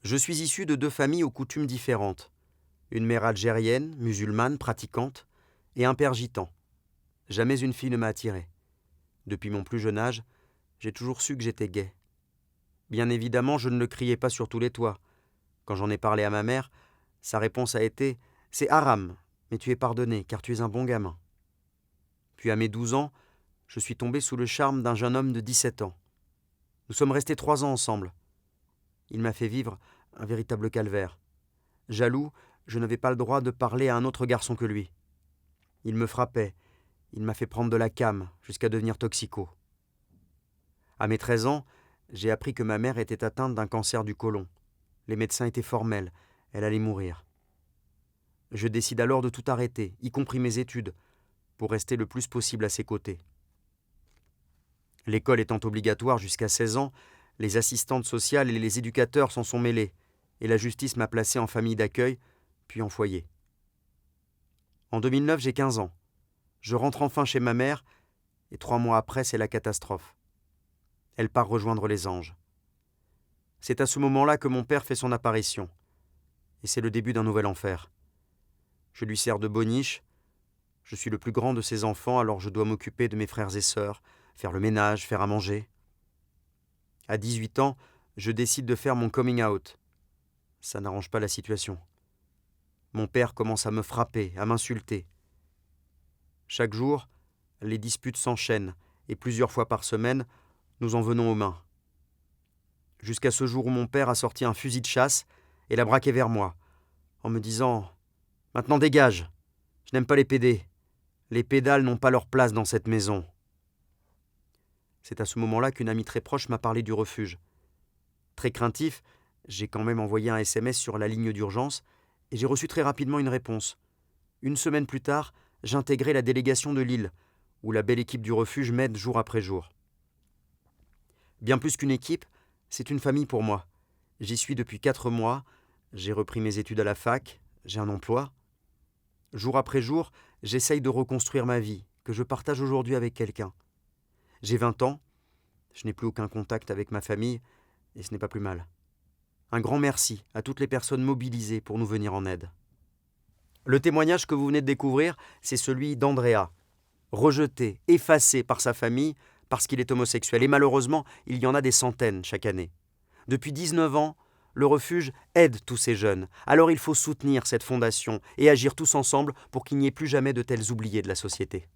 Je suis issu de deux familles aux coutumes différentes. Une mère algérienne, musulmane, pratiquante, et un père gitan. Jamais une fille ne m'a attiré. Depuis mon plus jeune âge, j'ai toujours su que j'étais gai. Bien évidemment, je ne le criais pas sur tous les toits. Quand j'en ai parlé à ma mère, sa réponse a été « C'est haram, mais tu es pardonné, car tu es un bon gamin. » Puis à mes 12 ans, je suis tombé sous le charme d'un jeune homme de 17 ans. Nous sommes restés 3 ans ensemble. Il m'a fait vivre un véritable calvaire. Jaloux, je n'avais pas le droit de parler à un autre garçon que lui. Il me frappait, il m'a fait prendre de la came jusqu'à devenir toxico. À mes 13 ans, j'ai appris que ma mère était atteinte d'un cancer du côlon. Les médecins étaient formels, elle allait mourir. Je décide alors de tout arrêter, y compris mes études, pour rester le plus possible à ses côtés. L'école étant obligatoire jusqu'à 16 ans, les assistantes sociales et les éducateurs s'en sont mêlés, et la justice m'a placé en famille d'accueil, puis en foyer. En 2009, j'ai 15 ans. Je rentre enfin chez ma mère, et 3 mois après, c'est la catastrophe. Elle part rejoindre les anges. C'est à ce moment-là que mon père fait son apparition, et c'est le début d'un nouvel enfer. Je lui sers de boniche, je suis le plus grand de ses enfants, alors je dois m'occuper de mes frères et sœurs, faire le ménage, faire à manger. À 18 ans, je décide de faire mon coming out. Ça n'arrange pas la situation. Mon père commence à me frapper, à m'insulter. Chaque jour, les disputes s'enchaînent, et plusieurs fois par semaine, nous en venons aux mains. Jusqu'à ce jour où mon père a sorti un fusil de chasse et l'a braqué vers moi, en me disant « Maintenant dégage, je n'aime pas les pédés. Les pédales n'ont pas leur place dans cette maison. » C'est à ce moment-là qu'une amie très proche m'a parlé du refuge. Très craintif, j'ai quand même envoyé un SMS sur la ligne d'urgence et j'ai reçu très rapidement une réponse. Une semaine plus tard, j'intégrais la délégation de Lille, où la belle équipe du refuge m'aide jour après jour. Bien plus qu'une équipe, c'est une famille pour moi. J'y suis depuis 4 mois, j'ai repris mes études à la fac, j'ai un emploi. Jour après jour, j'essaye de reconstruire ma vie, que je partage aujourd'hui avec quelqu'un. J'ai 20 ans, je n'ai plus aucun contact avec ma famille, et ce n'est pas plus mal. Un grand merci à toutes les personnes mobilisées pour nous venir en aide. Le témoignage que vous venez de découvrir, c'est celui d'Andrea, rejeté, effacé par sa famille parce qu'il est homosexuel. Et malheureusement, il y en a des centaines chaque année. Depuis 19 ans, le refuge aide tous ces jeunes. Alors il faut soutenir cette fondation et agir tous ensemble pour qu'il n'y ait plus jamais de tels oubliés de la société.